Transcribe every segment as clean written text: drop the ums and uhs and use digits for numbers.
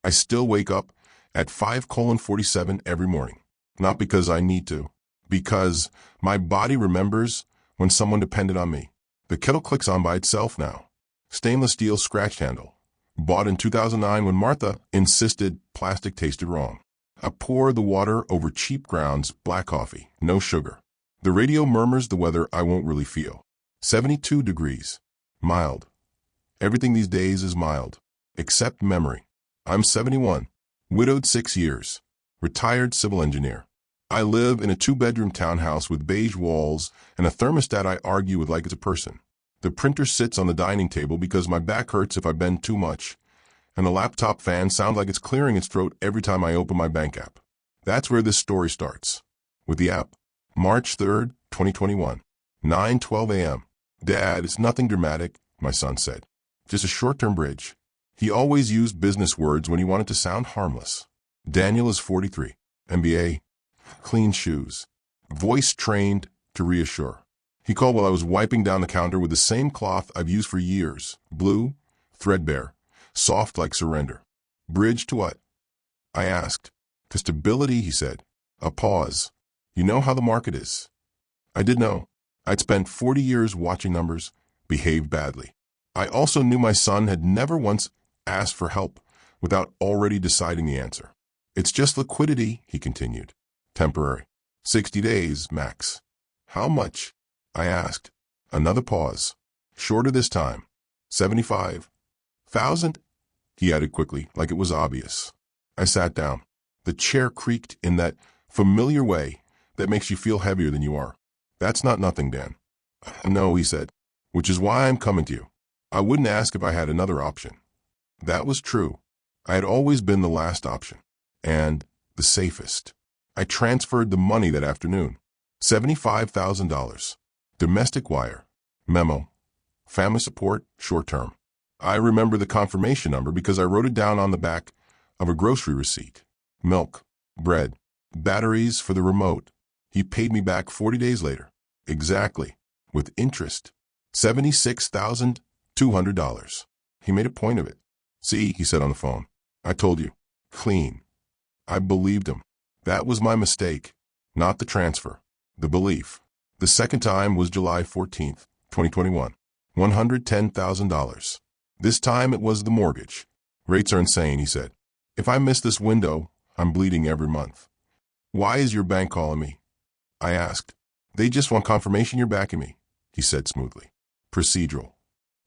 I still wake up at 5:47 every morning. Not because I need to, because my body remembers when someone depended on me. The kettle clicks on by itself now. Stainless steel scratch handle. Bought in 2009 when Martha insisted plastic tasted wrong. I pour the water over cheap grounds, black coffee, no sugar. The radio murmurs the weather I won't really feel. 72 degrees. Mild. Everything these days is mild, except memory. I'm 71, widowed 6 years, retired civil engineer. I live in a 2-bedroom townhouse with beige walls and a thermostat I argue with like it's a person. The printer sits on the dining table because my back hurts if I bend too much, and the laptop fan sounds like it's clearing its throat every time I open my bank app. That's where this story starts. With the app. March 3rd, 2021, 9:12 a.m. Dad, it's nothing dramatic, my son said. Just a short-term bridge. He always used business words when he wanted to sound harmless. Daniel is 43, MBA, clean shoes, voice trained to reassure. He called while I was wiping down the counter with the same cloth I've used for years, blue, threadbare, soft like surrender. Bridge to what? I asked. To stability, he said. A pause. You know how the market is. I did know. I'd spent 40 years watching numbers behave badly. I also knew my son had never once asked for help without already deciding the answer. It's just liquidity, he continued. Temporary. 60 days, max. How much? I asked. Another pause. Shorter this time. 75,000? He added quickly, like it was obvious. I sat down. The chair creaked in that familiar way that makes you feel heavier than you are. That's not nothing, Dan. No, he said, which is why I'm coming to you. I wouldn't ask if I had another option. That was true. I had always been the last option. And the safest. I transferred the money that afternoon. $75,000. Domestic wire. Memo. Family support, short term. I remember the confirmation number because I wrote it down on the back of a grocery receipt. Milk, bread, batteries for the remote. He paid me back 40 days later. Exactly. With interest. $76,200. He made a point of it. See, he said on the phone. I told you. Clean. I believed him. That was my mistake. Not the transfer. The belief. The second time was July 14th, 2021. $110,000. This time it was the mortgage. Rates are insane, he said. If I miss this window, I'm bleeding every month. Why is your bank calling me? I asked. They just want confirmation you're backing me, he said smoothly. Procedural.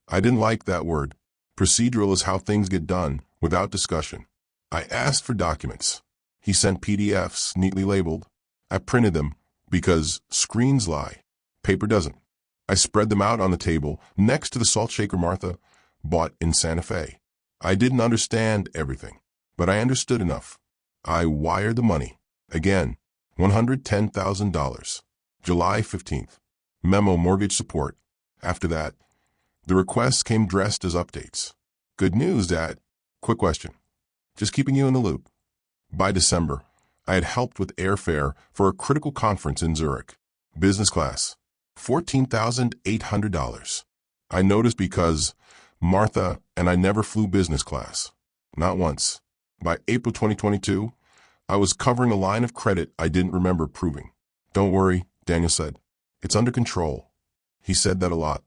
I didn't like that word. Procedural is how things get done, without discussion. I asked for documents. He sent PDFs, neatly labeled. I printed them, because screens lie. Paper doesn't. I spread them out on the table, next to the salt shaker Martha bought in Santa Fe. I didn't understand everything, but I understood enough. I wired the money. Again, $110,000. July 15th. Memo mortgage support. After that, the requests came dressed as updates. Good news, Dad. Quick question. Just keeping you in the loop. By December, I had helped with airfare for a critical conference in Zurich. Business class. $14,800. I noticed because Martha and I never flew business class. Not once. By April 2022, I was covering a line of credit I didn't remember proving. Don't worry, Daniel said. It's under control. He said that a lot.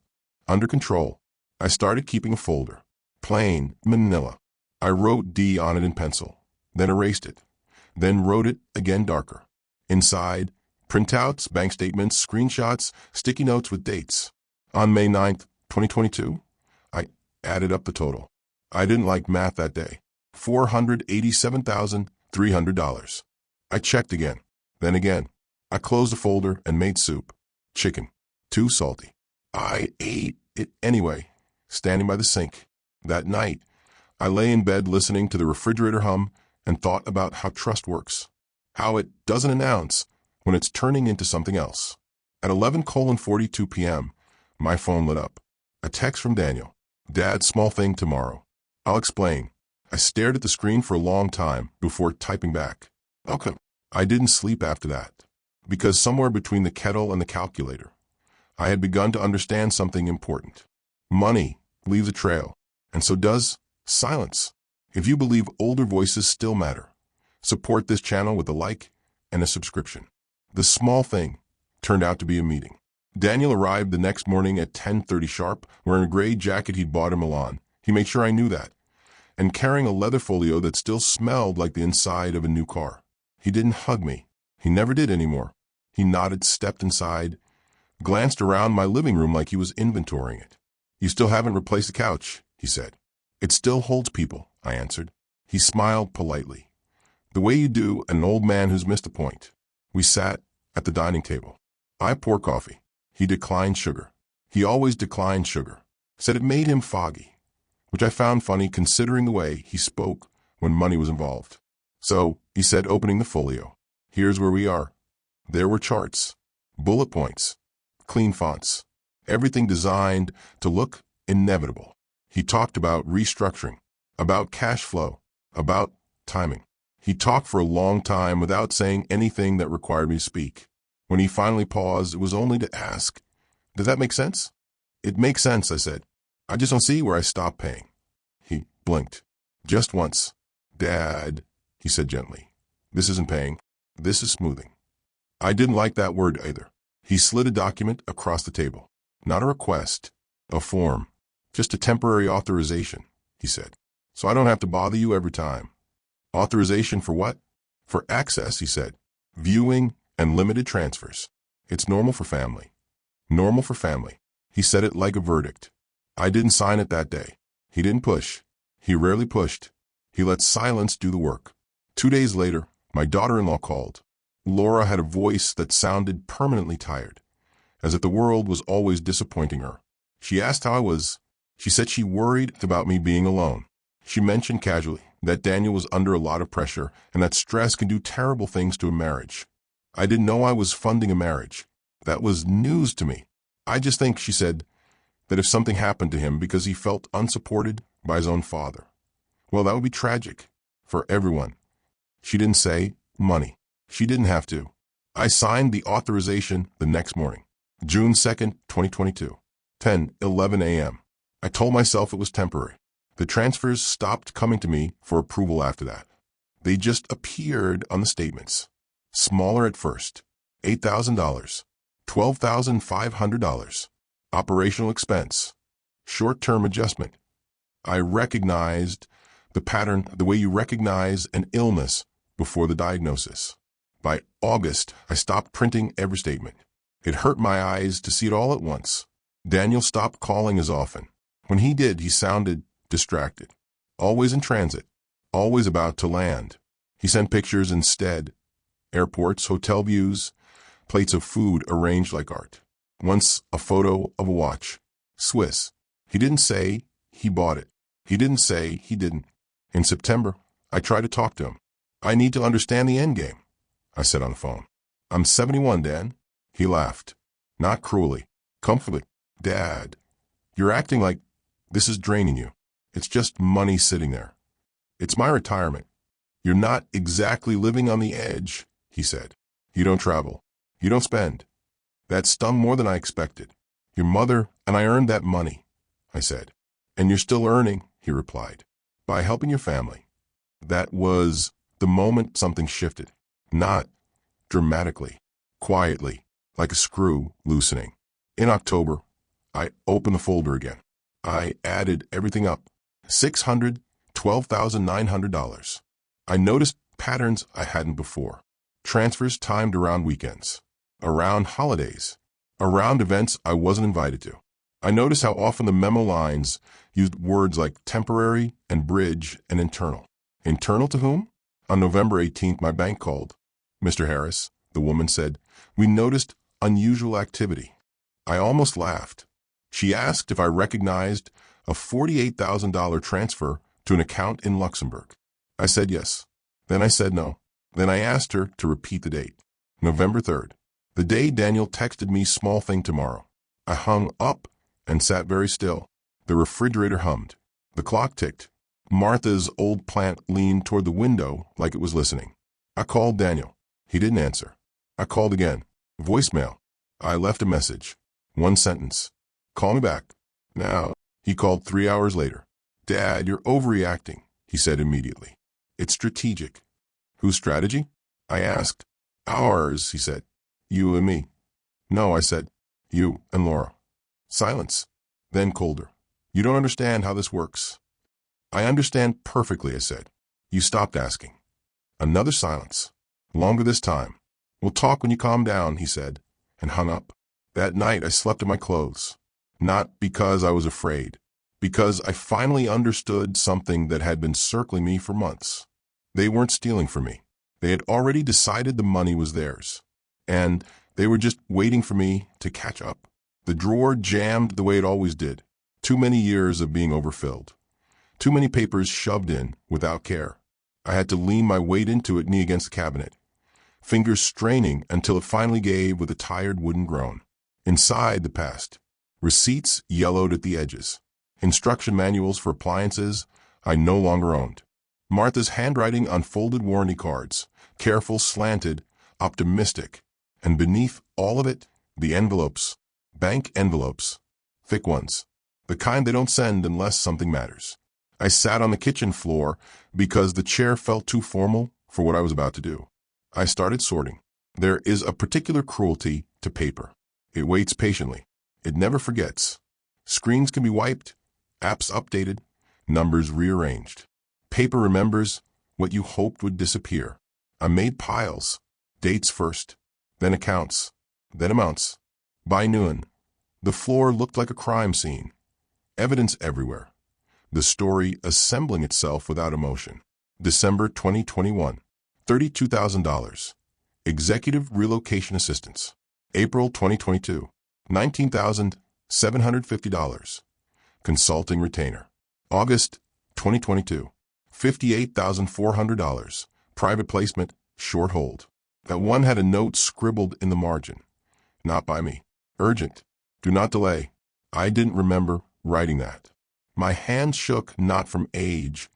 Under control. I started keeping a folder. Plain, manila. I wrote D on it in pencil, then erased it, then wrote it again darker. Inside, printouts, bank statements, screenshots, sticky notes with dates. On May 9th, 2022, I added up the total. I didn't like math that day. $487,300. I checked again, then again. I closed the folder and made soup. Chicken. Too salty. I ate it anyway, standing by the sink. That night, I lay in bed listening to the refrigerator hum and thought about how trust works. How it doesn't announce when it's turning into something else. At 11:42 p.m., my phone lit up. A text from Daniel. Dad, small thing tomorrow. I'll explain. I stared at the screen for a long time before typing back. Okay. I didn't sleep after that, because somewhere between the kettle and the calculator, I had begun to understand something important. Money leaves a trail, and so does silence. If you believe older voices still matter, support this channel with a like and a subscription. The small thing turned out to be a meeting. Daniel arrived the next morning at 10:30 sharp, wearing a gray jacket he'd bought in Milan. He made sure I knew that, and carrying a leather folio that still smelled like the inside of a new car. He didn't hug me. He never did anymore. He nodded, stepped inside, glanced around my living room like he was inventorying it. "You still haven't replaced the couch," he said. "It still holds people," I answered. He smiled politely, the way you do an old man who's missed a point. We sat at the dining table. I poured coffee. He declined sugar. He always declined sugar. Said it made him foggy, which I found funny considering the way he spoke when money was involved. "So," he said, opening the folio, "here's where we are." There were charts, bullet points, clean fonts, everything designed to look inevitable. He talked about restructuring, about cash flow, about timing. He talked for a long time without saying anything that required me to speak. When he finally paused, it was only to ask, "Does that make sense?" "It makes sense," I said. "I just don't see where I stopped paying." He blinked. "Just once." "Dad," he said gently, "this isn't paying. This is smoothing." I didn't like that word either. He slid a document across the table. "Not a request, a form. Just a temporary authorization," he said. "So I don't have to bother you every time." "Authorization for what?" "For access," he said. "Viewing and limited transfers. It's normal for family." Normal for family. He said it like a verdict. I didn't sign it that day. He didn't push. He rarely pushed. He let silence do the work. 2 days later, my daughter-in-law called. Laura had a voice that sounded permanently tired, as if the world was always disappointing her. She asked how I was. She said she worried about me being alone. She mentioned casually that Daniel was under a lot of pressure and that stress can do terrible things to a marriage. I didn't know I was funding a marriage. That was news to me. "I just think," she said, "that if something happened to him because he felt unsupported by his own father, well, that would be tragic for everyone." She didn't say money. She didn't have to. I signed the authorization the next morning, June 2nd, 2022, 10:11 a.m. I told myself it was temporary. The transfers stopped coming to me for approval after that. They just appeared on the statements. Smaller at first, $8,000, $12,500, operational expense, short-term adjustment. I recognized the pattern the way you recognize an illness before the diagnosis. By August, I stopped printing every statement. It hurt my eyes to see it all at once. Daniel stopped calling as often. When he did, he sounded distracted, always in transit, always about to land. He sent pictures instead. Airports, hotel views, plates of food arranged like art. Once a photo of a watch. Swiss. He didn't say he bought it. He didn't say he didn't. In September, I tried to talk to him. "I need to understand the end game," I said on the phone. "I'm 71, Dan." He laughed. Not cruelly. Comfortably. "Dad, you're acting like this is draining you. It's just money sitting there. It's my retirement. You're not exactly living on the edge," he said. "You don't travel. You don't spend." That stung more than I expected. "Your mother and I earned that money," I said. "And you're still earning," he replied, "by helping your family." That was the moment something shifted. Not dramatically, quietly, like a screw loosening. In October, I opened the folder again. I added everything up. $612,900. I noticed patterns I hadn't before. Transfers timed around weekends, around holidays, around events I wasn't invited to. I noticed how often the memo lines used words like temporary and bridge and internal. Internal to whom? On November 18th, my bank called. "Mr. Harris," the woman said, "we noticed unusual activity." I almost laughed. She asked if I recognized a $48,000 transfer to an account in Luxembourg. I said yes. Then I said no. Then I asked her to repeat the date. November 3rd, the day Daniel texted me small thing tomorrow. I hung up and sat very still. The refrigerator hummed. The clock ticked. Martha's old plant leaned toward the window like it was listening. I called Daniel. He didn't answer. I called again. Voicemail. I left a message. One sentence. "Call me back." Now, he called 3 hours later. "Dad, you're overreacting," he said immediately. It's strategic. Whose strategy? I asked. Ours, he said. You and me. No, I said. You and Laura. Silence. Then colder. You don't understand how this works. I understand perfectly, I said. You stopped asking. Another silence. Longer this time. We'll talk when you calm down, he said, and hung up. That night I slept in my clothes. Not because I was afraid. Because I finally understood something that had been circling me for months. They weren't stealing from me. They had already decided the money was theirs. And they were just waiting for me to catch up. The drawer jammed the way it always did. Too many years of being overfilled. Too many papers shoved in without care. I had to lean my weight into it, knee against the cabinet. Fingers straining until it finally gave with a tired wooden groan. Inside the past. Receipts yellowed at the edges. Instruction manuals for appliances I no longer owned. Martha's handwriting on folded warranty cards. Careful, slanted, optimistic. And beneath all of it, the envelopes. Bank envelopes. Thick ones. The kind they don't send unless something matters. I sat on the kitchen floor because the chair felt too formal for what I was about to do. I started sorting. There is a particular cruelty to paper. It waits patiently. It never forgets. Screens can be wiped, apps updated, numbers rearranged. Paper remembers what you hoped would disappear. I made piles. Dates first, then accounts, then amounts. By noon, the floor looked like a crime scene. Evidence everywhere. The story assembling itself without emotion. December 2021. $32,000. Executive relocation assistance. April 2022. $19,750. Consulting retainer. August 2022. $58,400. Private placement, short hold. That one had a note scribbled in the margin. Not by me. Urgent. Do not delay. I didn't remember writing that. My hands shook not from age,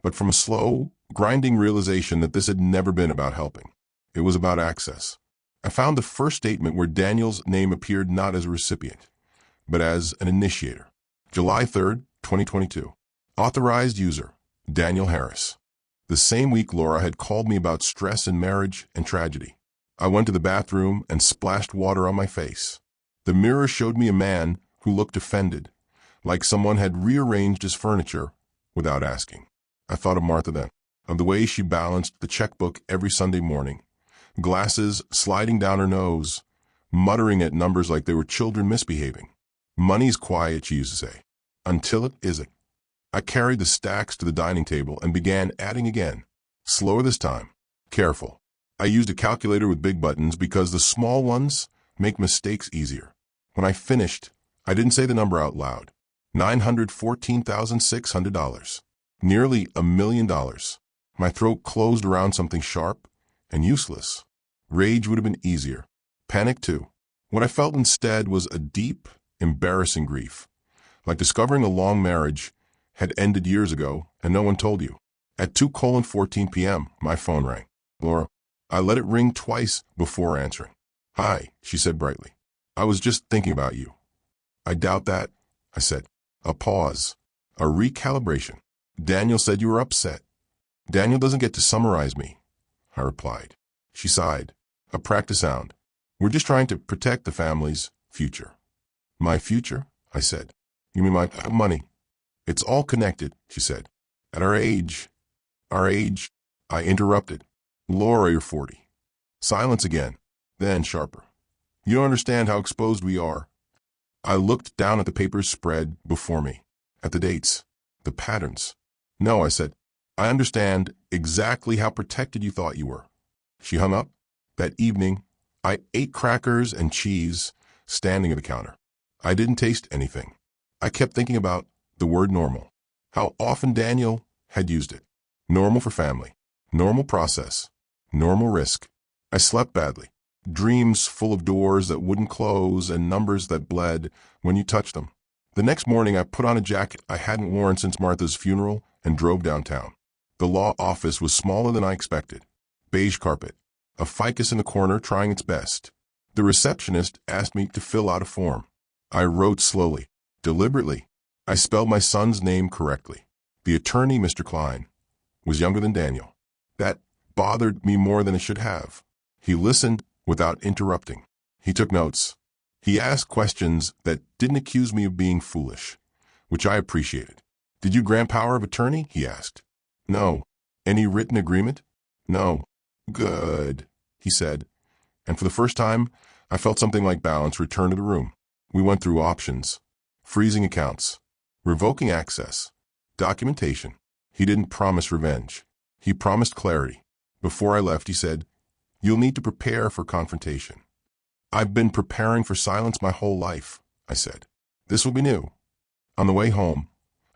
but from a slow, grinding realization that this had never been about helping. It was about access. I found the first statement where Daniel's name appeared not as a recipient, but as an initiator. July 3rd, 2022. Authorized user, Daniel Harris. The same week Laura had called me about stress in marriage and tragedy. I went to the bathroom and splashed water on my face. The mirror showed me a man who looked offended, like someone had rearranged his furniture without asking. I thought of Martha then, of the way she balanced the checkbook every Sunday morning, glasses sliding down her nose, muttering at numbers like they were children misbehaving. Money's quiet, she used to say, until it isn't. I carried the stacks to the dining table and began adding again, slower this time, careful. I used a calculator with big buttons because the small ones make mistakes easier. When I finished, I didn't say the number out loud. $914,600. Nearly $1 million. My throat closed around something sharp and useless. Rage would have been easier. Panic too. What I felt instead was a deep, embarrassing grief. Like discovering a long marriage had ended years ago and no one told you. At 2:14 p.m., my phone rang. Laura. I let it ring twice before answering. Hi, she said brightly. I was just thinking about you. I doubt that, I said. A pause. A recalibration. Daniel said you were upset. Daniel doesn't get to summarize me, I replied. She sighed. A practice sound. We're just trying to protect the family's future. My future? I said. You mean my money? It's all connected, she said. At our age, I interrupted. Laura, you're 40. Silence again, then sharper. You don't understand how exposed we are. I looked down at the papers spread before me, at the dates, the patterns. No, I said, I understand exactly how protected you thought you were. She hung up. That evening, I ate crackers and cheese, standing at the counter. I didn't taste anything. I kept thinking about the word normal, how often Daniel had used it. Normal for family, normal process, normal risk. I slept badly. Dreams full of doors that wouldn't close and numbers that bled when you touched them. The next morning, I put on a jacket I hadn't worn since Martha's funeral and drove downtown. The law office was smaller than I expected. Beige carpet, a ficus in the corner trying its best. The receptionist asked me to fill out a form. I wrote slowly, deliberately. I spelled my son's name correctly. The attorney, Mr. Klein, was younger than Daniel. That bothered me more than it should have. He listened without interrupting. He took notes. He asked questions that didn't accuse me of being foolish, which I appreciated. Did you grant power of attorney? He asked. No. Any written agreement? No. Good, he said. And for the first time, I felt something like balance return to the room. We went through options, freezing accounts, revoking access, documentation. He didn't promise revenge. He promised clarity. Before I left, he said, "You'll need to prepare for confrontation." "I've been preparing for silence my whole life," I said. "This will be new." On the way home,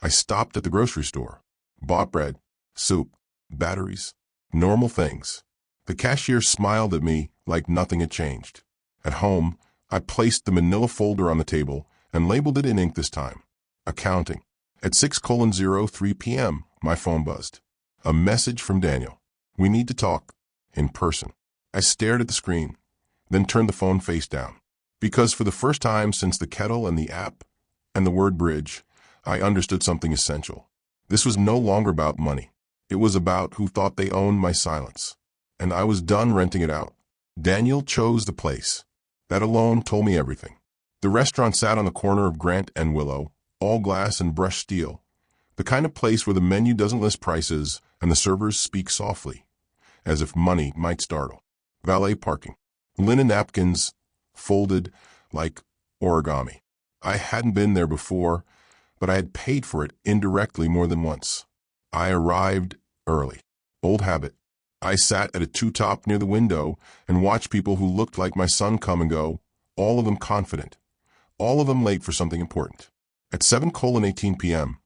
I stopped at the grocery store, bought bread, soup, batteries, normal things. The cashier smiled at me like nothing had changed. At home, I placed the manila folder on the table and labeled it in ink this time. Accounting. At 6:03 p.m., my phone buzzed. A message from Daniel. "We need to talk. In person." I stared at the screen, then turned the phone face down. Because for the first time since the kettle and the app and the word bridge, I understood something essential. This was no longer about money. It was about who thought they owned my silence. And I was done renting it out. Daniel chose the place. That alone told me everything. The restaurant sat on the corner of Grant and Willow, all glass and brushed steel. The kind of place where the menu doesn't list prices and the servers speak softly, as if money might startle. Valet parking. Linen napkins folded like origami. I hadn't been there before, but I had paid for it indirectly more than once. I arrived early. Old habit. I sat at a two-top near the window and watched people who looked like my son come and go, all of them confident, all of them late for something important. At 7:18 p.m.,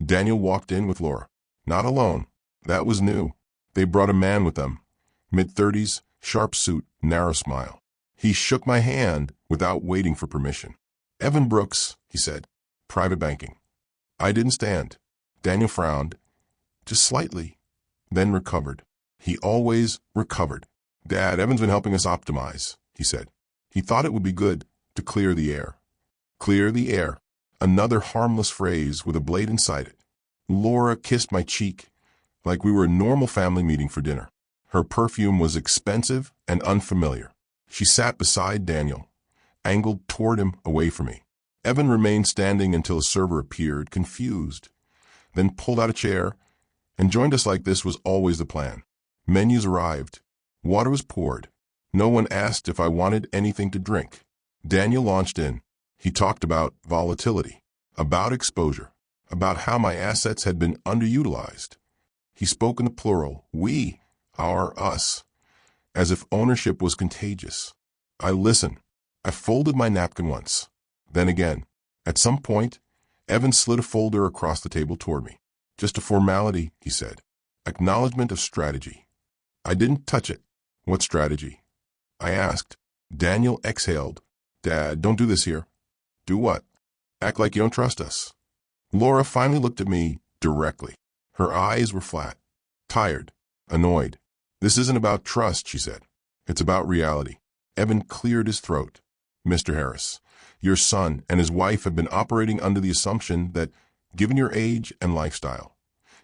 Daniel walked in with Laura. Not alone. That was new. They brought a man with them. Mid-30s, sharp suit, narrow smile. He shook my hand without waiting for permission. "Evan Brooks," he said. "Private banking." I didn't stand. Daniel frowned, just slightly, then recovered. He always recovered. "Dad, Evan's been helping us optimize," he said. He thought it would be good to clear the air. Clear the air. Another harmless phrase with a blade inside it. Laura kissed my cheek like we were a normal family meeting for dinner. Her perfume was expensive and unfamiliar. She sat beside Daniel, angled toward him, away from me. Evan remained standing until a server appeared, confused, then pulled out a chair and joined us like this was always the plan. Menus arrived. Water was poured. No one asked if I wanted anything to drink. Daniel launched in. He talked about volatility, about exposure, about how my assets had been underutilized. He spoke in the plural, we, our, us, as if ownership was contagious. I listened. I folded my napkin once, then again. At some point, Evan slid a folder across the table toward me. "Just a formality," he said. "Acknowledgement of strategy." I didn't touch it. "What strategy?" I asked. Daniel exhaled. "Dad, don't do this here." "Do what?" "Act like you don't trust us." Laura finally looked at me directly. Her eyes were flat, tired, annoyed. "This isn't about trust," she said. "It's about reality." Evan cleared his throat. "Mr. Harris, your son and his wife have been operating under the assumption that, given your age and lifestyle,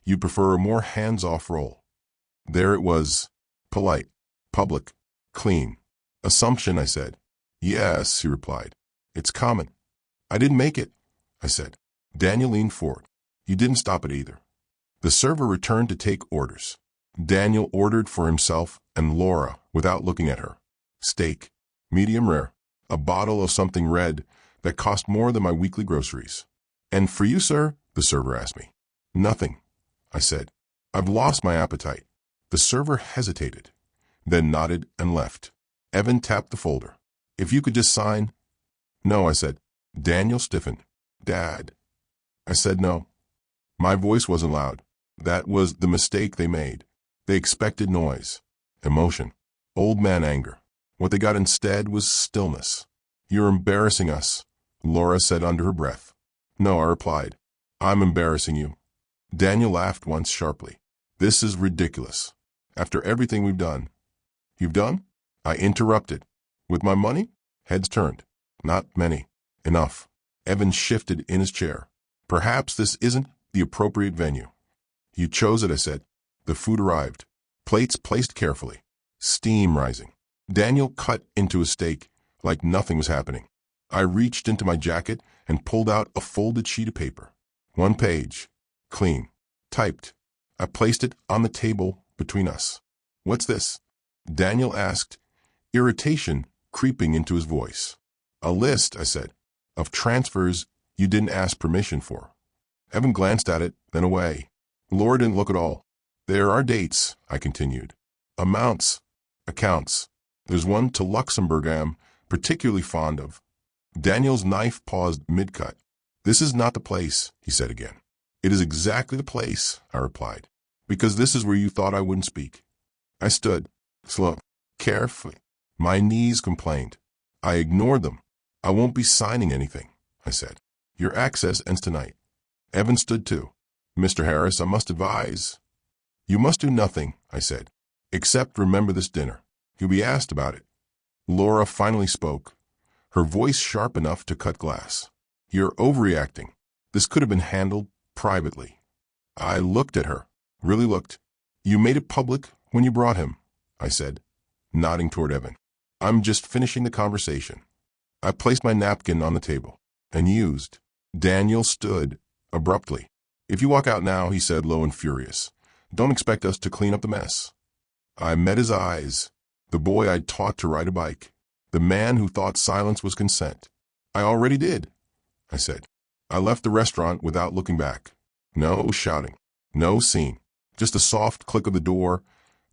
you'd prefer a more hands-off role." There it was, polite, public, clean. "Assumption," I said. "Yes," he replied. "It's common." "I didn't make it," I said. Daniel leaned forward. "You didn't stop it either." The server returned to take orders. Daniel ordered for himself and Laura without looking at her. Steak, medium rare, a bottle of something red that cost more than my weekly groceries. "And for you, sir?" the server asked me. "Nothing," I said. "I've lost my appetite." The server hesitated, then nodded and left. Evan tapped the folder. "If you could just sign." "No," I said. Daniel stiffened. "Dad." I said no. My voice wasn't loud. That was the mistake they made. They expected noise, emotion, old man anger. What they got instead was stillness. "You're embarrassing us," Laura said under her breath. "No," I replied. "I'm embarrassing you." Daniel laughed once sharply. "This is ridiculous. After everything we've done." "You've done?" I interrupted. "With my money?" Heads turned. "Not many. Enough." Evan shifted in his chair. "Perhaps this isn't the appropriate venue." "You chose it," I said. The food arrived. Plates placed carefully. Steam rising. Daniel cut into a steak like nothing was happening. I reached into my jacket and pulled out a folded sheet of paper. 1 page. Clean. Typed. I placed it on the table between us. "What's this?" Daniel asked, irritation creeping into his voice. "A list," I said, "of transfers you didn't ask permission for." Evan glanced at it, then away. Laura didn't look at all. "There are dates," I continued. "Amounts. Accounts. There's one to Luxembourg I'm particularly fond of." Daniel's knife paused mid-cut. "This is not the place," he said again. "It is exactly the place," I replied, "because this is where you thought I wouldn't speak." I stood, slow, carefully. My knees complained. I ignored them. "I won't be signing anything," I said. "Your access ends tonight." Evan stood too. "Mr. Harris, I must advise." "You must do nothing," I said, "except remember this dinner. You'll be asked about it." Laura finally spoke, her voice sharp enough to cut glass. "You're overreacting. This could have been handled privately." I looked at her, really looked. "You made it public when you brought him," I said, nodding toward Evan. "I'm just finishing the conversation." I placed my napkin on the table and used. Daniel stood abruptly. "If you walk out now," he said, low and furious, "don't expect us to clean up the mess." I met his eyes, the boy I'd taught to ride a bike, the man who thought silence was consent. "I already did," I said. I left the restaurant without looking back. No shouting, no scene, just a soft click of the door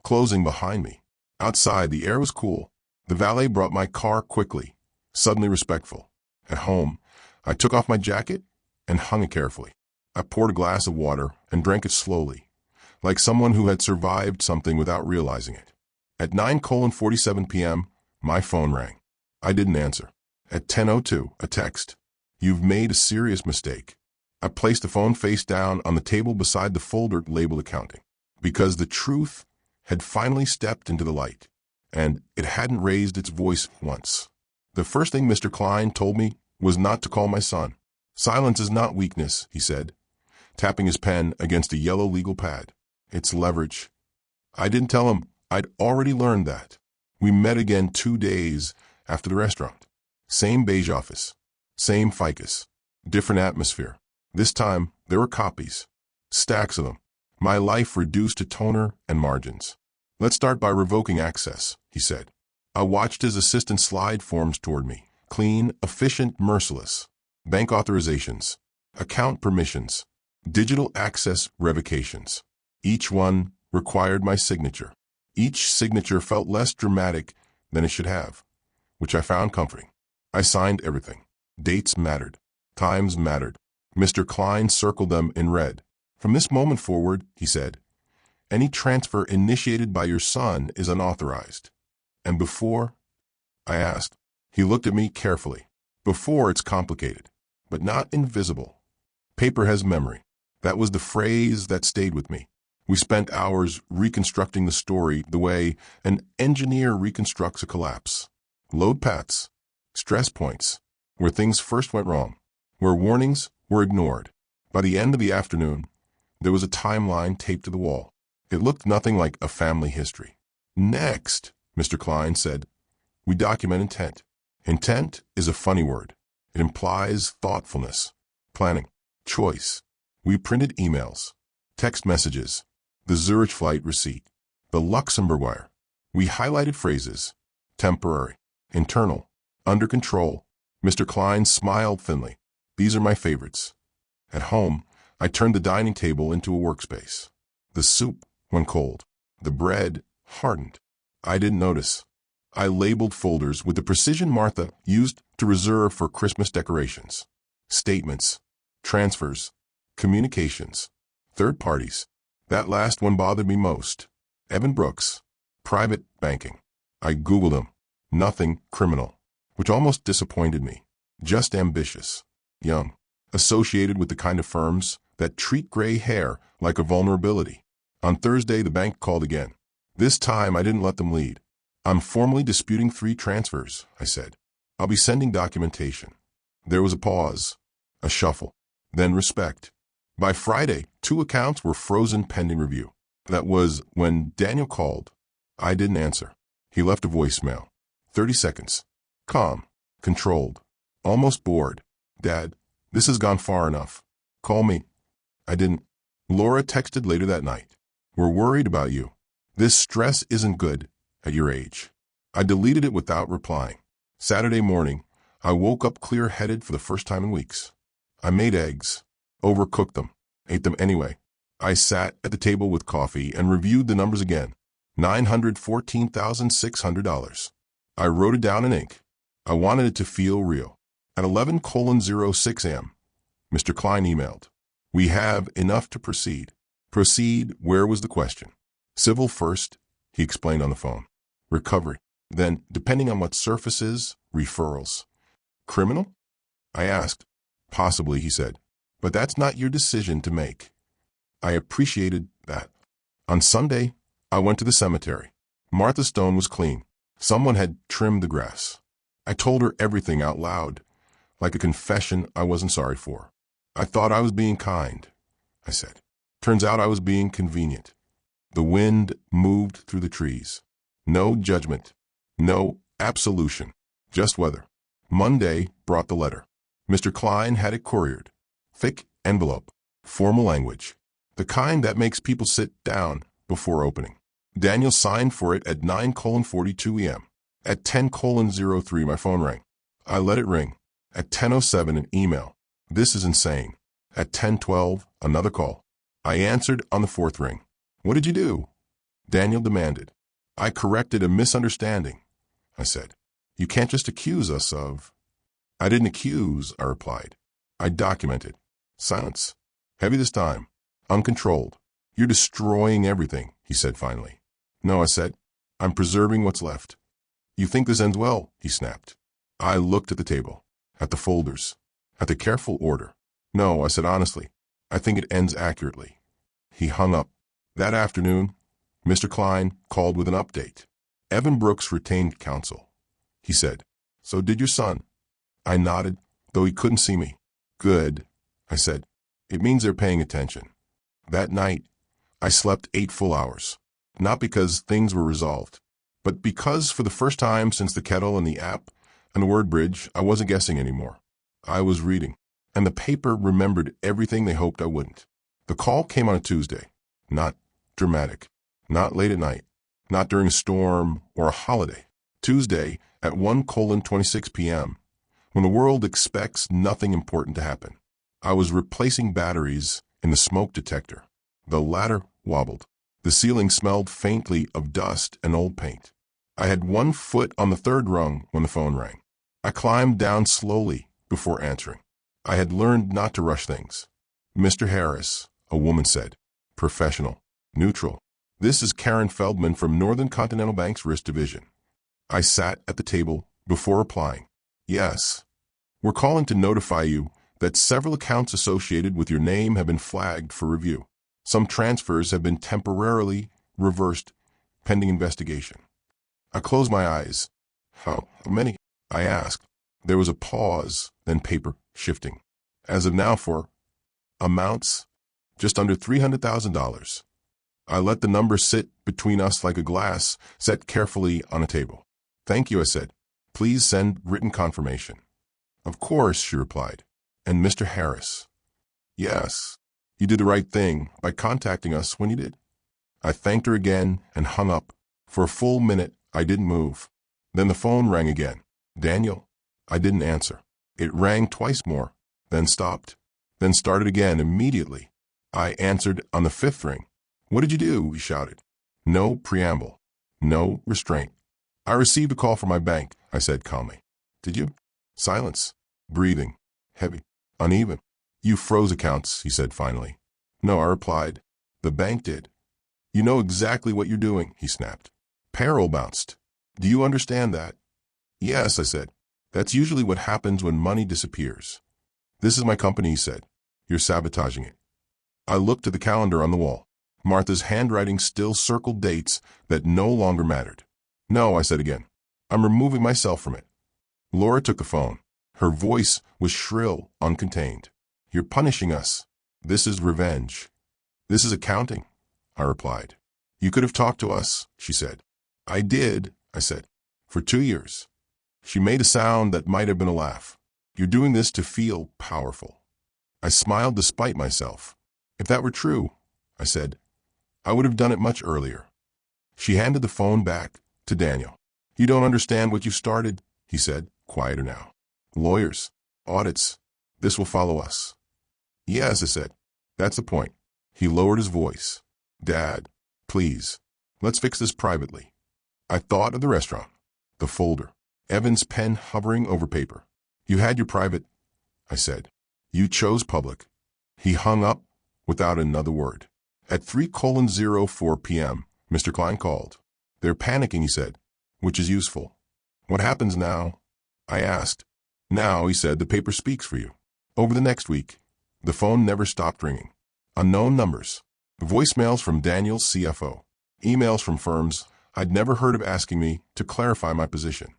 closing behind me. Outside, the air was cool. The valet brought my car quickly, suddenly respectful. At home, I took off my jacket and hung it carefully. I poured a glass of water and drank it slowly, like someone who had survived something without realizing it. At 9:47 p.m., my phone rang. I didn't answer. At 10:02, a text. "You've made a serious mistake." I placed the phone face down on the table beside the folder labeled accounting, because the truth had finally stepped into the light, and it hadn't raised its voice once. The first thing Mr. Klein told me was not to call my son. "Silence is not weakness," he said, tapping his pen against a yellow legal pad. "It's leverage." I didn't tell him I'd already learned that. We met again 2 days after the restaurant. Same beige office, same ficus, different atmosphere. This time, there were copies, stacks of them, my life reduced to toner and margins. "Let's start by revoking access," he said. I watched his assistant slide forms toward me, clean, efficient, merciless. Bank authorizations, account permissions, digital access revocations. Each one required my signature. Each signature felt less dramatic than it should have, which I found comforting. I signed everything. Dates mattered. Times mattered. Mr. Klein circled them in red. "From this moment forward," he said, "any transfer initiated by your son is unauthorized." "And before?" I asked. He looked at me carefully. "Before, it's complicated, but not invisible. Paper has memory." That was the phrase that stayed with me. We spent hours reconstructing the story the way an engineer reconstructs a collapse. Load paths, stress points, where things first went wrong, where warnings were ignored. By the end of the afternoon, there was a timeline taped to the wall. It looked nothing like a family history. "Next," Mr. Klein said, "we document intent." Intent is a funny word. It implies thoughtfulness, planning, choice. We printed emails, text messages, the Zurich flight receipt, the Luxembourg wire. We highlighted phrases: temporary, internal, under control. Mr. Klein smiled thinly. "These are my favorites." At home, I turned the dining table into a workspace. The soup went cold. The bread hardened. I didn't notice. I labeled folders with the precision Martha used to reserve for Christmas decorations. Statements, transfers, communications, third parties. That last one bothered me most. Evan Brooks, private banking. I Googled him. Nothing criminal, which almost disappointed me. Just ambitious, young, associated with the kind of firms that treat gray hair like a vulnerability. On Thursday, the bank called again. This time, I didn't let them lead. "I'm formally disputing 3 transfers," I said. "I'll be sending documentation." There was a pause, a shuffle, then respect. By Friday, 2 accounts were frozen pending review. That was when Daniel called. I didn't answer. He left a voicemail. 30 seconds. Calm. Controlled. Almost bored. Dad, this has gone far enough. Call me. I didn't. Laura texted later that night. We're worried about you. This stress isn't good at your age. I deleted it without replying. Saturday morning, I woke up clear-headed for the first time in weeks. I made eggs, overcooked them, ate them anyway. I sat at the table with coffee and reviewed the numbers again. $914,600. I wrote it down in ink. I wanted it to feel real. At 11:06 a.m., Mr. Klein emailed. We have enough to proceed. Proceed, where was the question? Civil first, he explained on the phone. Recovery. Then, depending on what surfaces, referrals. Criminal? I asked. Possibly, he said. But that's not your decision to make. I appreciated that. On Sunday, I went to the cemetery. Martha's stone was clean. Someone had trimmed the grass. I told her everything out loud, like a confession I wasn't sorry for. I thought I was being kind, I said. Turns out I was being convenient. The wind moved through the trees. No judgment. No absolution. Just weather. Monday brought the letter. Mr. Klein had it couriered. Thick envelope. Formal language. The kind that makes people sit down before opening. Daniel signed for it at 9:42 a.m. At 10:03, my phone rang. I let it ring. At 10:07, an email. This is insane. At 10:12, another call. I answered on the fourth ring. What did you do? Daniel demanded. I corrected a misunderstanding, I said. You can't just accuse us of... I didn't accuse, I replied. I documented. Silence. Heavy this time. Uncontrolled. You're destroying everything, he said finally. No, I said. I'm preserving what's left. You think this ends well, he snapped. I looked at the table, at the folders, at the careful order. No, I said honestly. I think it ends accurately. He hung up. That afternoon, Mr. Klein called with an update. Evan Brooks retained counsel. He said, So did your son? I nodded, though he couldn't see me. Good, I said. It means they're paying attention. That night, I slept 8 full hours. Not because things were resolved, but because for the first time since the kettle and the app and the word bridge, I wasn't guessing anymore. I was reading, and the paper remembered everything they hoped I wouldn't. The call came on a Tuesday. Not dramatic. Not late at night. Not during a storm or a holiday. Tuesday at 1:26 p.m., when the world expects nothing important to happen. I was replacing batteries in the smoke detector. The ladder wobbled. The ceiling smelled faintly of dust and old paint. I had one foot on the third rung when the phone rang. I climbed down slowly before answering. I had learned not to rush things. Mr. Harris, a woman said. Professional. Neutral. This is Karen Feldman from Northern Continental Bank's Risk Division. I sat at the table before replying. Yes. We're calling to notify you that several accounts associated with your name have been flagged for review. Some transfers have been temporarily reversed pending investigation. I closed my eyes. How many? I asked. There was a pause, then paper shifting. As of now for amounts, just under $300,000. I let the number sit between us like a glass set carefully on a table. Thank you, I said. Please send written confirmation. Of course, she replied. And Mr. Harris. Yes, you did the right thing by contacting us when you did. I thanked her again and hung up. For a full minute, I didn't move. Then the phone rang again. Daniel. I didn't answer. It rang twice more, then stopped, then started again immediately. I answered on the fifth ring. What did you do? He shouted. No preamble. No restraint. I received a call from my bank, I said calmly. Did you? Silence. Breathing. Heavy. Uneven. You froze accounts, he said finally. No, I replied. The bank did. You know exactly what you're doing, he snapped. Payroll bounced. Do you understand that? Yes, I said. That's usually what happens when money disappears. This is my company, he said. You're sabotaging it. I looked at the calendar on the wall. Martha's handwriting still circled dates that no longer mattered. No, I said again. I'm removing myself from it. Laura took the phone. Her voice was shrill, uncontained. You're punishing us. This is revenge. This is accounting, I replied. You could have talked to us, she said. I did, I said. For 2 years. She made a sound that might have been a laugh. You're doing this to feel powerful. I smiled despite myself. If that were true, I said, I would have done it much earlier. She handed the phone back to Daniel. You don't understand what you've started, he said, quieter now. Lawyers, audits, this will follow us. Yes, I said. That's the point. He lowered his voice. Dad, please, let's fix this privately. I thought of the restaurant, the folder, Evan's pen hovering over paper. You had your private, I said. You chose public. He hung up without another word. At 3:04 p.m., Mr. Klein called. They're panicking, he said, which is useful. What happens now? I asked. Now, he said, the paper speaks for you. Over the next week, the phone never stopped ringing. Unknown numbers. Voicemails from Daniel's CFO. Emails from firms I'd never heard of asking me to clarify my position.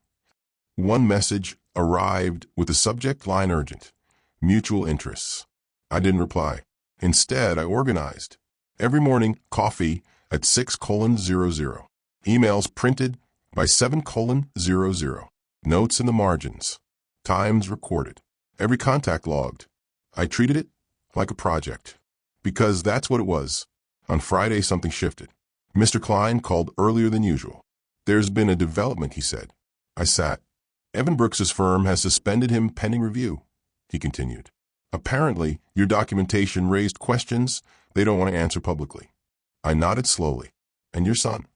One message arrived with the subject line urgent. Mutual interests. I didn't reply. Instead, I organized. Every morning, coffee at 6:00. Emails printed by 7:00. Notes in the margins. Times recorded. Every contact logged. I treated it like a project. Because that's what it was. On Friday, something shifted. Mr. Klein called earlier than usual. There's been a development, he said. I sat. Evan Brooks's firm has suspended him pending review, he continued. Apparently, your documentation raised questions they don't want to answer publicly. I nodded slowly. And your son?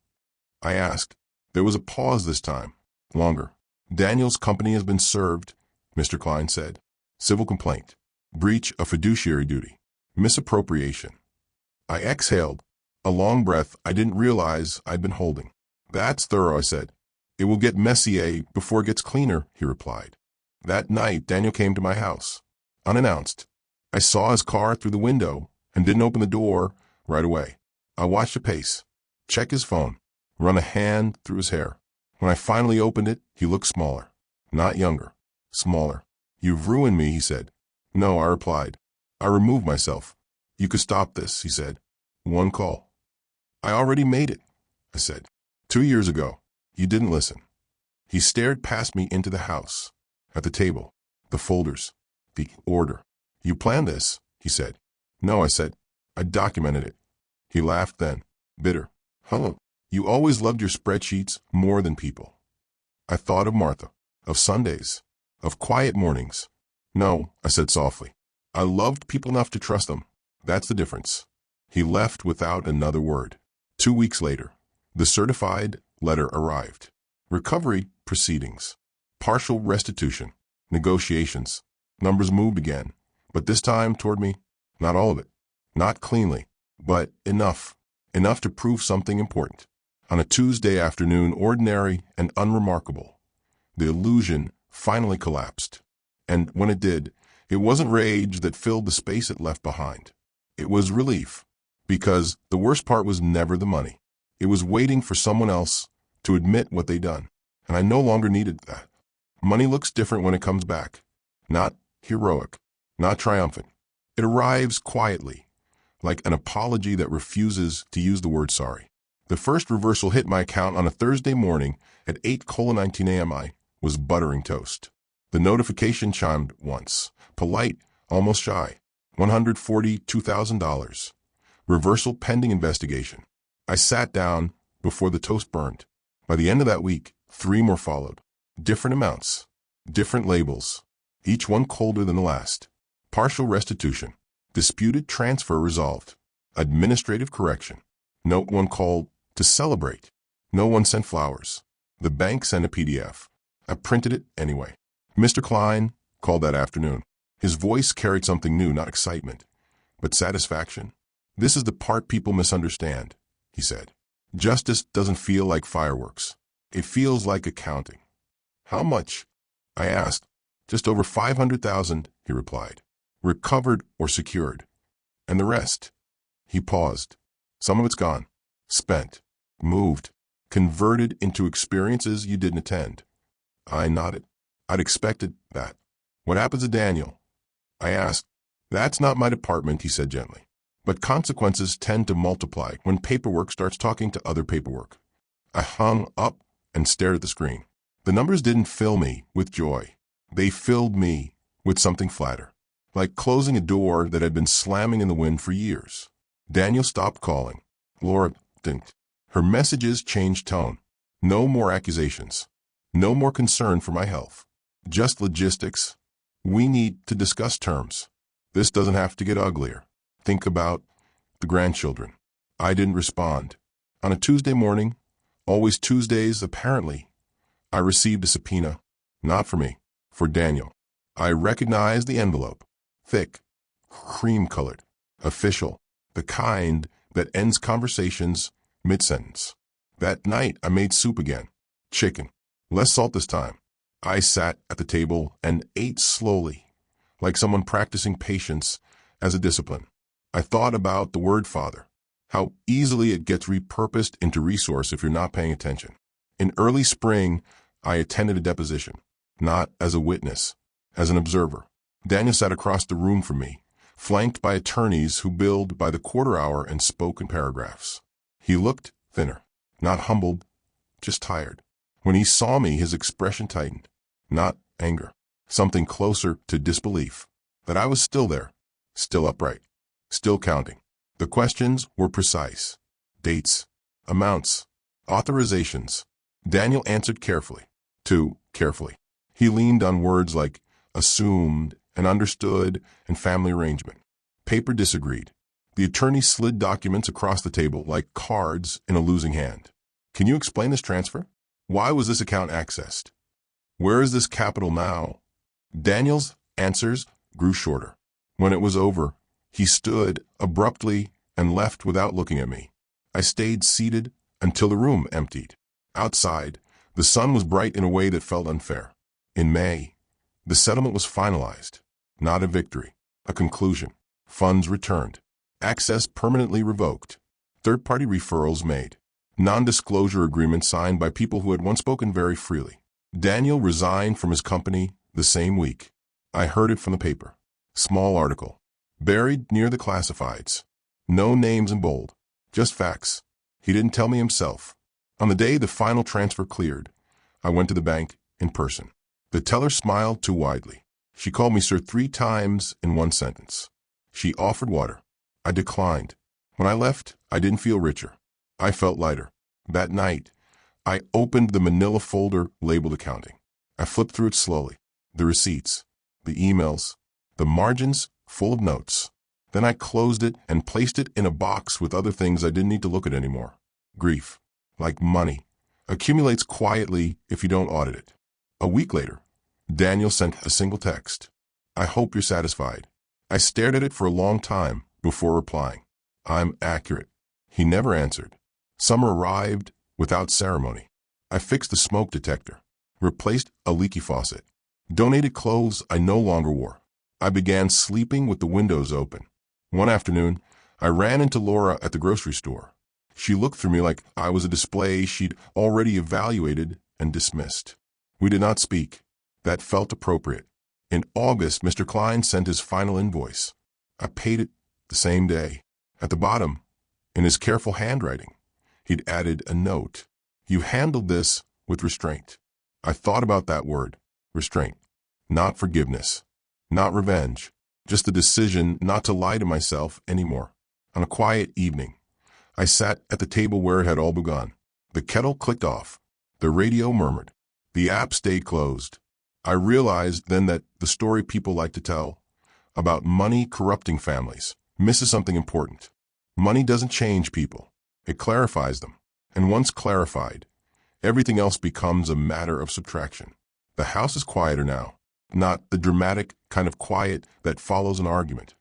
I asked. There was a pause this time. Longer. Daniel's company has been served, Mr. Klein said. Civil complaint. Breach of fiduciary duty. Misappropriation. I exhaled, a long breath I didn't realize I'd been holding. That's thorough, I said. It will get messier before it gets cleaner, he replied. That night, Daniel came to my house, unannounced. I saw his car through the window and didn't open the door right away. I watched a pace, check his phone, run a hand through his hair. When I finally opened it, he looked smaller, not younger, smaller. You've ruined me, he said. No, I replied. I removed myself. You could stop this, he said. One call. I already made it, I said. 2 years ago. You didn't listen. He stared past me into the house, at the table, the folders, the order. You planned this, he said. No, I said. I documented it. He laughed then, bitter. Huh? You always loved your spreadsheets more than people. I thought of Martha, of Sundays, of quiet mornings. No, I said softly. I loved people enough to trust them. That's the difference. He left without another word. 2 weeks later, the certified letter arrived. Recovery proceedings. Partial restitution. Negotiations. Numbers moved again, but this time toward me. Not all of it. Not cleanly, but enough. Enough to prove something important. On a Tuesday afternoon, ordinary and unremarkable, the illusion finally collapsed. And when it did, it wasn't rage that filled the space it left behind. It was relief, because the worst part was never the money. It was waiting for someone else to admit what they'd done, and I no longer needed that. Money looks different when it comes back. Not heroic, not triumphant. It arrives quietly, like an apology that refuses to use the word sorry. The first reversal hit my account on a Thursday morning at 8:19 a.m. I was buttering toast. The notification chimed once, polite, almost shy. $142,000. Reversal pending investigation. I sat down before the toast burned. By the end of that week, 3 more followed. Different amounts, different labels, each one colder than the last. Partial restitution. Disputed transfer resolved. Administrative correction. Note one called to celebrate. No one sent flowers. The bank sent a PDF. I printed it anyway. Mr. Klein called that afternoon. His voice carried something new, not excitement, but satisfaction. This is the part people misunderstand, he said. Justice doesn't feel like fireworks. It feels like accounting. How much? I asked. Just over 500,000, he replied. Recovered or secured. And the rest? He paused. Some of it's gone. Spent. Moved. Converted into experiences you didn't attend. I nodded. I'd expected that. What happens to Daniel? I asked. That's not my department, he said gently. But consequences tend to multiply when paperwork starts talking to other paperwork. I hung up and stared at the screen. The numbers didn't fill me with joy. They filled me with something flatter, like closing a door that had been slamming in the wind for years. Daniel stopped calling. Laura didn't. Her messages changed tone. No more accusations. No more concern for my health. Just logistics. We need to discuss terms. This doesn't have to get uglier. Think about the grandchildren. I didn't respond. On a Tuesday morning, always Tuesdays apparently, I received a subpoena. Not for me, for Daniel. I recognized the envelope. Thick, cream-colored, official, the kind that ends conversations mid-sentence. That night, I made soup again. Chicken. Less salt this time. I sat at the table and ate slowly, like someone practicing patience as a discipline. I thought about the word father, how easily it gets repurposed into resource if you're not paying attention. In early spring, I attended a deposition, not as a witness, as an observer. Daniel sat across the room from me, flanked by attorneys who billed by the quarter hour and spoke in paragraphs. He looked thinner, not humbled, just tired. When he saw me, his expression tightened. Not anger, something closer to disbelief. That I was still there, still upright, still counting. The questions were precise. Dates, amounts, authorizations. Daniel answered carefully, too carefully. He leaned on words like assumed and understood and family arrangement. Paper disagreed. The attorney slid documents across the table like cards in a losing hand. Can you explain this transfer? Why was this account accessed? Where is this capital now? Daniel's answers grew shorter. When it was over, he stood abruptly and left without looking at me. I stayed seated until the room emptied. Outside, the sun was bright in a way that felt unfair. In May, the settlement was finalized. Not a victory, a conclusion. Funds returned. Access permanently revoked. Third-party referrals made. Non-disclosure agreements signed by people who had once spoken very freely. Daniel resigned from his company the same week. I heard it from the paper. Small article. Buried near the classifieds. No names in bold. Just facts. He didn't tell me himself. On the day the final transfer cleared, I went to the bank in person. The teller smiled too widely. She called me sir 3 times in one sentence. She offered water. I declined. When I left, I didn't feel richer. I felt lighter. That night, I opened the manila folder labeled accounting. I flipped through it slowly. The receipts, the emails, the margins full of notes. Then I closed it and placed it in a box with other things I didn't need to look at anymore. Grief, like money, accumulates quietly if you don't audit it. A week later, Daniel sent a single text. I hope you're satisfied. I stared at it for a long time before replying. I'm accurate. He never answered. Summer arrived without ceremony. I fixed the smoke detector, replaced a leaky faucet, donated clothes I no longer wore. I began sleeping with the windows open. One afternoon, I ran into Laura at the grocery store. She looked through me like I was a display she'd already evaluated and dismissed. We did not speak. That felt appropriate. In August, Mr. Klein sent his final invoice. I paid it the same day. At the bottom, in his careful handwriting, he'd added a note. You handled this with restraint. I thought about that word, restraint. Not forgiveness, not revenge, just the decision not to lie to myself anymore. On a quiet evening, I sat at the table where it had all begun. The kettle clicked off. The radio murmured. The app stayed closed. I realized then that the story people like to tell about money corrupting families misses something important. Money doesn't change people. It clarifies them. And once clarified, everything else becomes a matter of subtraction. The house is quieter now, not the dramatic kind of quiet that follows an argument,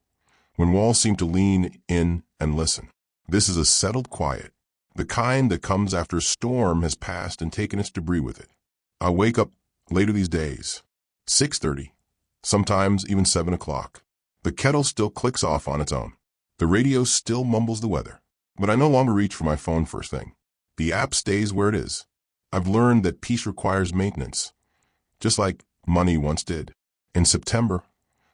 when walls seem to lean in and listen. This is a settled quiet, the kind that comes after a storm has passed and taken its debris with it. I wake up later these days, 6:30, sometimes even 7 o'clock. The kettle still clicks off on its own. The radio still mumbles the weather, but I no longer reach for my phone first thing. The app stays where it is. I've learned that peace requires maintenance, just like money once did. In September,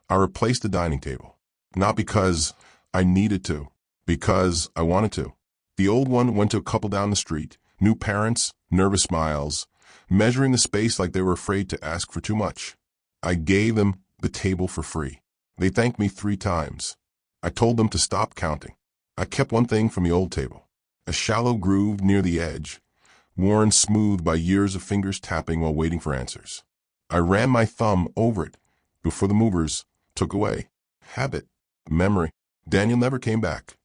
I replaced the dining table, not because I needed to, Because I wanted to. The old one went to a couple down the street, new parents, nervous smiles, measuring the space like they were afraid to ask for too much. I gave them the table for free. They thanked me 3 times. I told them to stop counting. I kept one thing from the old table, a shallow groove near the edge, worn smooth by years of fingers tapping while waiting for answers. I ran my thumb over it before the movers took away. Habit, memory. Daniel never came back.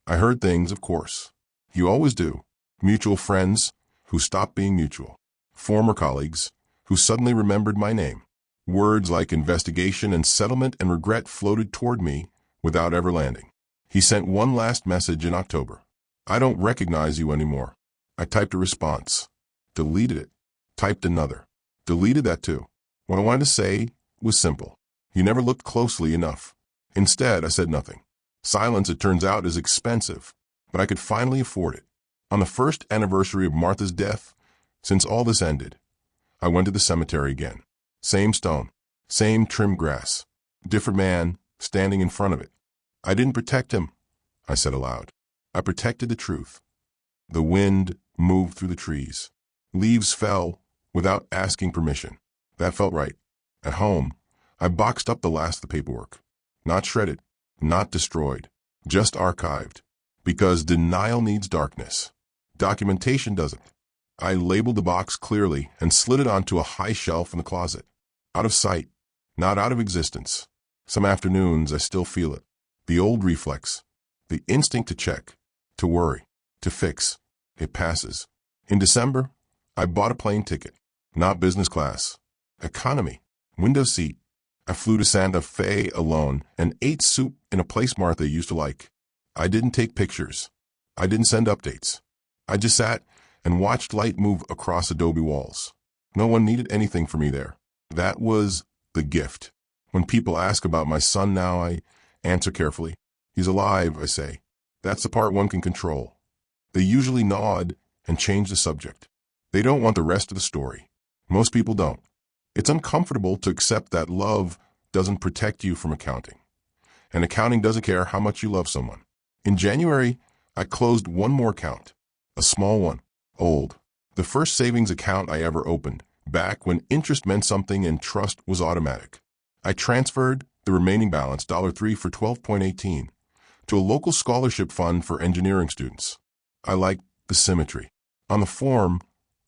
I heard things, of course. You always do. Mutual friends who stopped being mutual. Former colleagues who suddenly remembered my name. Words like investigation and settlement and regret floated toward me without ever landing. He sent one last message in October. I don't recognize you anymore. I typed a response. Deleted it. Typed another. Deleted that too. What I wanted to say was simple. You never looked closely enough. Instead, I said nothing. Silence, it turns out, is expensive, but I could finally afford it. On the first anniversary of Martha's death, since all this ended, I went to the cemetery again. Same stone, same trimmed grass, different man standing in front of it. I didn't protect him, I said aloud. I protected the truth. The wind moved through the trees. Leaves fell without asking permission. That felt right. At home, I boxed up the last of the paperwork. Not shredded, not destroyed, just archived. Because denial needs darkness. Documentation doesn't. I labeled the box clearly and slid it onto a high shelf in the closet. Out of sight, not out of existence. Some afternoons I still feel it. The old reflex, the instinct to check, to worry, to fix. It passes. In December, I bought a plane ticket. Not business class. Economy. Window seat. I flew to Santa Fe alone and ate soup in a place Martha used to like. I didn't take pictures. I didn't send updates. I just sat and watched light move across adobe walls. No one needed anything from me there. That was the gift. When people ask about my son now, I answer carefully. He's alive, I say. That's the part one can control. They usually nod and change the subject. They don't want the rest of the story. Most people don't. It's uncomfortable to accept that love doesn't protect you from accounting. And accounting doesn't care how much you love someone. In January, I closed one more account. A small one. Old. The first savings account I ever opened, back when interest meant something and trust was automatic. I transferred the remaining balance, $3 for 12.18, to a local scholarship fund for engineering students. I liked the symmetry. On the form,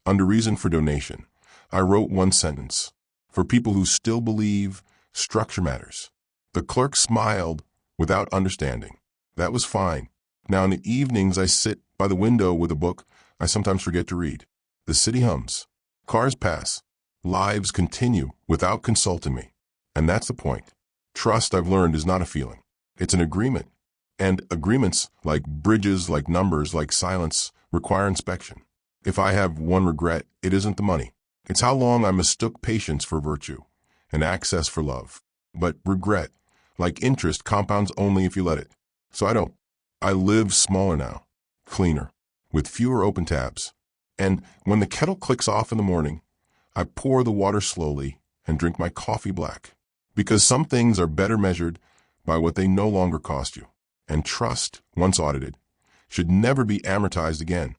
under reason for donation, I wrote one sentence. For people who still believe structure matters. The clerk smiled without understanding. That was fine. Now in the evenings I sit by the window with a book I sometimes forget to read. The city hums. Cars pass. Lives continue without consulting me. And that's the point. Trust, I've learned, is not a feeling. It's an agreement. And agreements, like bridges, like numbers, like silence, require inspection. If I have one regret, it isn't the money. It's how long I mistook patience for virtue and access for love. But regret, like interest, compounds only if you let it. So I don't. I live smaller now, cleaner, with fewer open tabs. And when the kettle clicks off in the morning, I pour the water slowly and drink my coffee black. Because some things are better measured by what they no longer cost you. And trust, once audited, should never be amortized again.